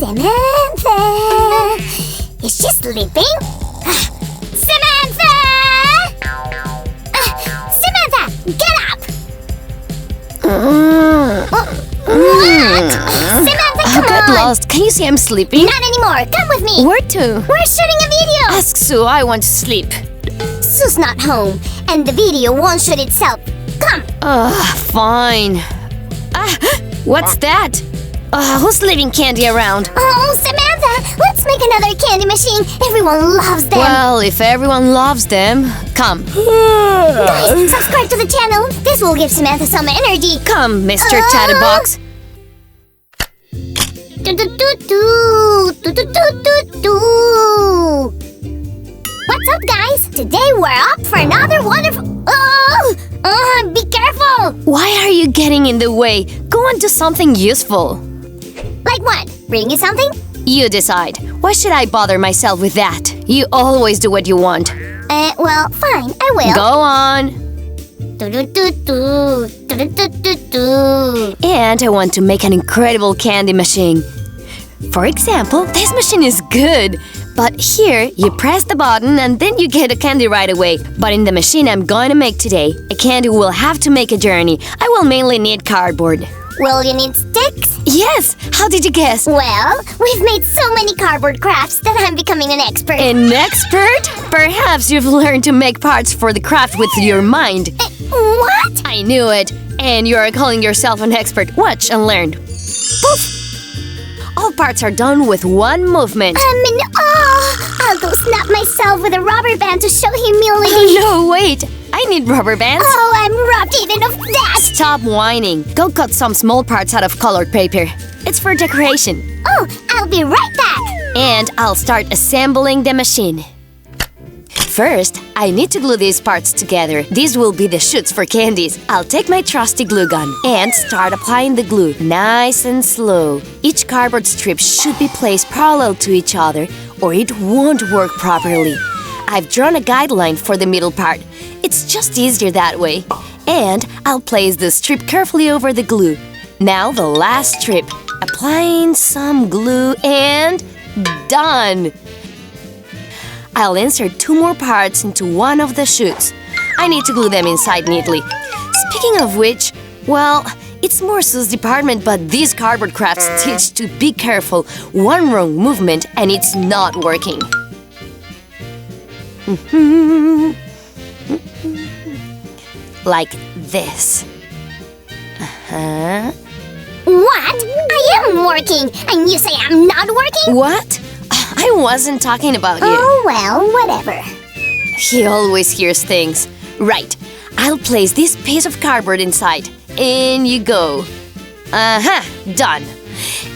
Samantha! Is she sleeping? Samantha! Samantha, get up! What? Samantha, come on! Get lost. Can you see I'm sleeping? Not anymore. Come with me. Where to? We're shooting a video. Ask Sue. I want to sleep. Sue's not home, and the video won't shoot itself. Come. Fine. What's that? Who's leaving candy around? Oh, Samantha, let's make another candy machine. Everyone loves them. Well, if everyone loves them, come. Guys, subscribe to the channel. This will give Samantha some energy. Come, Mr. Chatterbox. What's up, guys? Today we're up for another wonderful... be careful! Why are you getting in the way? Go on to something useful. Like what? Bring you something? You decide. Why should I bother myself with that? You always do what you want. Well, fine, I will. Go on. And I want to make an incredible candy machine. For example, this machine is good. But here, you press the button and then you get a candy right away. But in the machine I'm going to make today, a candy will have to make a journey. I will mainly need cardboard. Will you need sticks? Yes! How did you guess? Well, we've made so many cardboard crafts that I'm becoming an expert. An expert? Perhaps you've learned to make parts for the craft with your mind. What? I knew it. And you are calling yourself an expert. Watch and learn. Poof! All parts are done with one movement. I'll go snap myself with a rubber band to show humility. No, wait. I need rubber bands. Oh, I'm robbed even of that. Stop whining. Go cut some small parts out of colored paper. It's for decoration. Oh, I'll be right back. And I'll start assembling the machine. First, I need to glue these parts together. These will be the chutes for candies. I'll take my trusty glue gun and start applying the glue, nice and slow. Each cardboard strip should be placed parallel to each other or it won't work properly. I've drawn a guideline for the middle part. It's just easier that way. And I'll place the strip carefully over the glue. Now the last strip. Applying some glue and done! I'll insert 2 more parts into one of the chutes. I need to glue them inside neatly. Speaking of which, well, it's more Sue's department, but these cardboard crafts teach to be careful. One wrong movement and it's not working. Like this. What? I am working, and you say I'm not working? What? I wasn't talking about you. Oh, well, whatever. He always hears things. Right. I'll place this piece of cardboard inside. In you go. Done.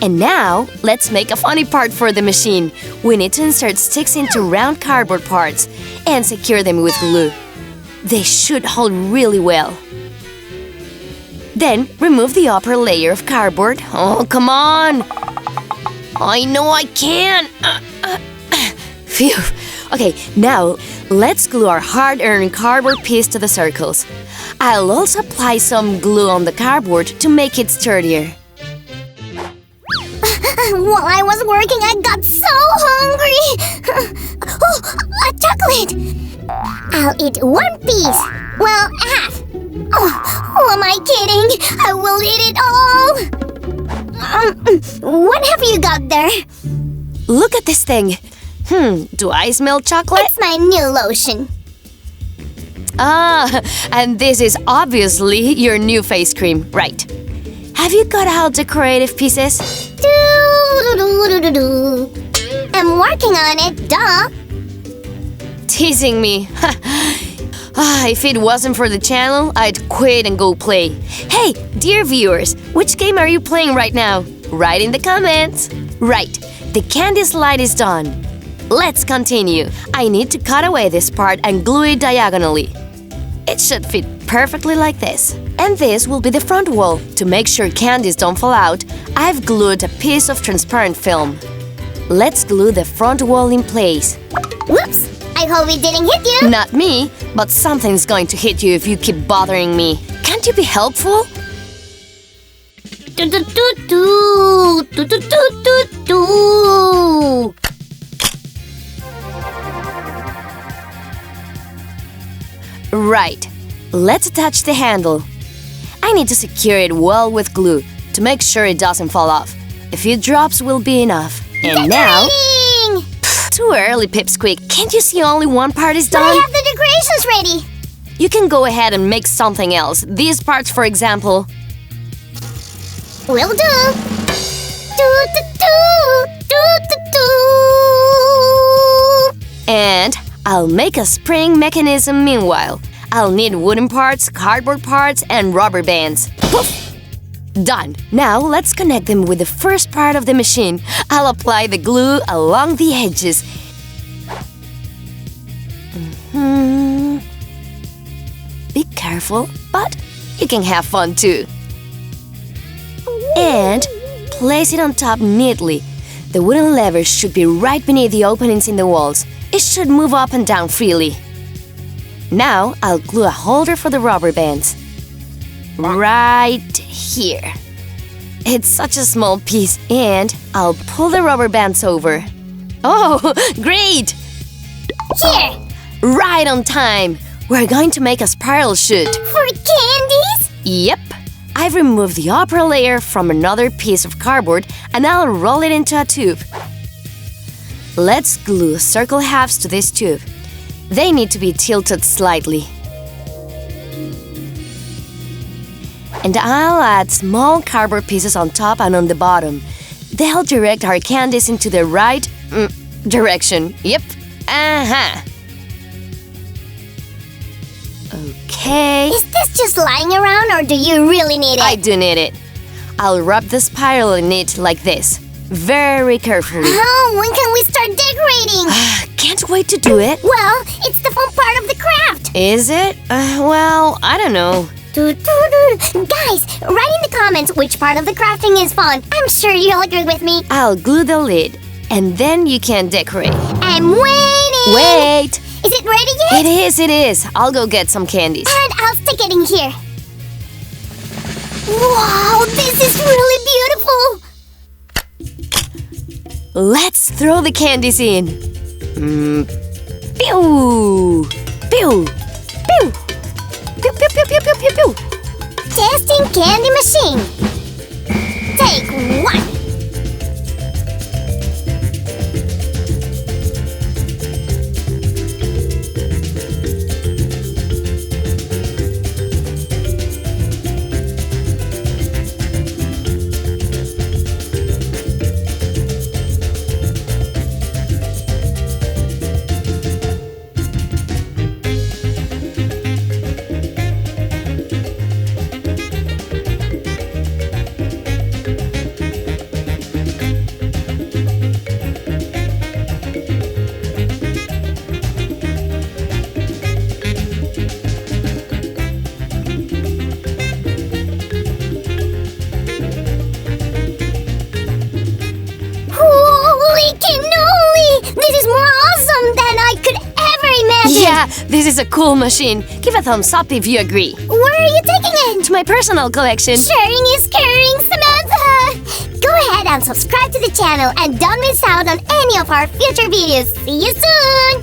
And now, let's make a funny part for the machine. We need to insert sticks into round cardboard parts and secure them with glue. They should hold really well. Then, remove the upper layer of cardboard. Oh, come on! I know I can! Phew! Okay, now, let's glue our hard-earned cardboard piece to the circles. I'll also apply some glue on the cardboard to make it sturdier. While I was working, I got so hungry! Oh, a chocolate! I'll eat one piece. Well, half. Oh, who am I kidding? I will eat it all! What have you got there? Look at this thing. Do I smell chocolate? It's my new lotion. And this is obviously your new face cream, right? Have you got out decorative pieces? I'm working on it, duh. Teasing me. If it wasn't for the channel, I'd quit and go play. Hey, dear viewers, which game are you playing right now? Write in the comments. Right, the candy slide is done. Let's continue. I need to cut away this part and glue it diagonally. It should fit perfectly like this. And this will be the front wall. To make sure candies don't fall out, I've glued a piece of transparent film. Let's glue the front wall in place. Whoops! I hope it didn't hit you. Not me, but something's going to hit you if you keep bothering me. Can't you be helpful? Do do do do do do do do do. Right. Let's attach the handle. I need to secure it well with glue to make sure it doesn't fall off. A few drops will be enough. And now... Decorating! Too early, Pipsqueak. Can't you see only one part is But done? I have the decorations ready. You can go ahead and make something else. These parts, for example. Will do. Do do do do do do. And I'll make a spring mechanism meanwhile. I'll need wooden parts, cardboard parts, and rubber bands. Poof! Done. Now let's connect them with the first part of the machine. I'll apply the glue along the edges. Be careful, but you can have fun too. And place it on top neatly. The wooden levers should be right beneath the openings in the walls. It should move up and down freely. Now I'll glue a holder for the rubber bands. Right here. It's such a small piece, and I'll pull the rubber bands over. Oh, great! Here. Right on time! We're going to make a spiral chute. For candies? Yep. I've removed the upper layer from another piece of cardboard and I'll roll it into a tube. Let's glue circle halves to this tube. They need to be tilted slightly. And I'll add small cardboard pieces on top and on the bottom. They'll direct our candies into the right direction. Yep. Okay. Is this just lying around or do you really need it? I do need it. I'll wrap the spiral in it like this, very carefully. Oh, when can we start decorating? Can't wait to do it. Well, it's the fun part of the craft. Is it? Well, I don't know. Guys, write in the comments which part of the crafting is fun. I'm sure you'll agree with me. I'll glue the lid, and then you can decorate. I'm waiting. Wait! Is it ready yet? It is. I'll go get some candies. And I'll stick it in here. Wow, this is really beautiful. Let's throw the candies in. Pew! Pew! Pew! Pew, pew, pew, pew, pew, pew, pew. Testing candy machine. Take one. Yeah, this is a cool machine. Give a thumbs up if you agree. Where are you taking it? To my personal collection. Sharing is caring, Samantha! Go ahead and subscribe to the channel and don't miss out on any of our future videos. See you soon!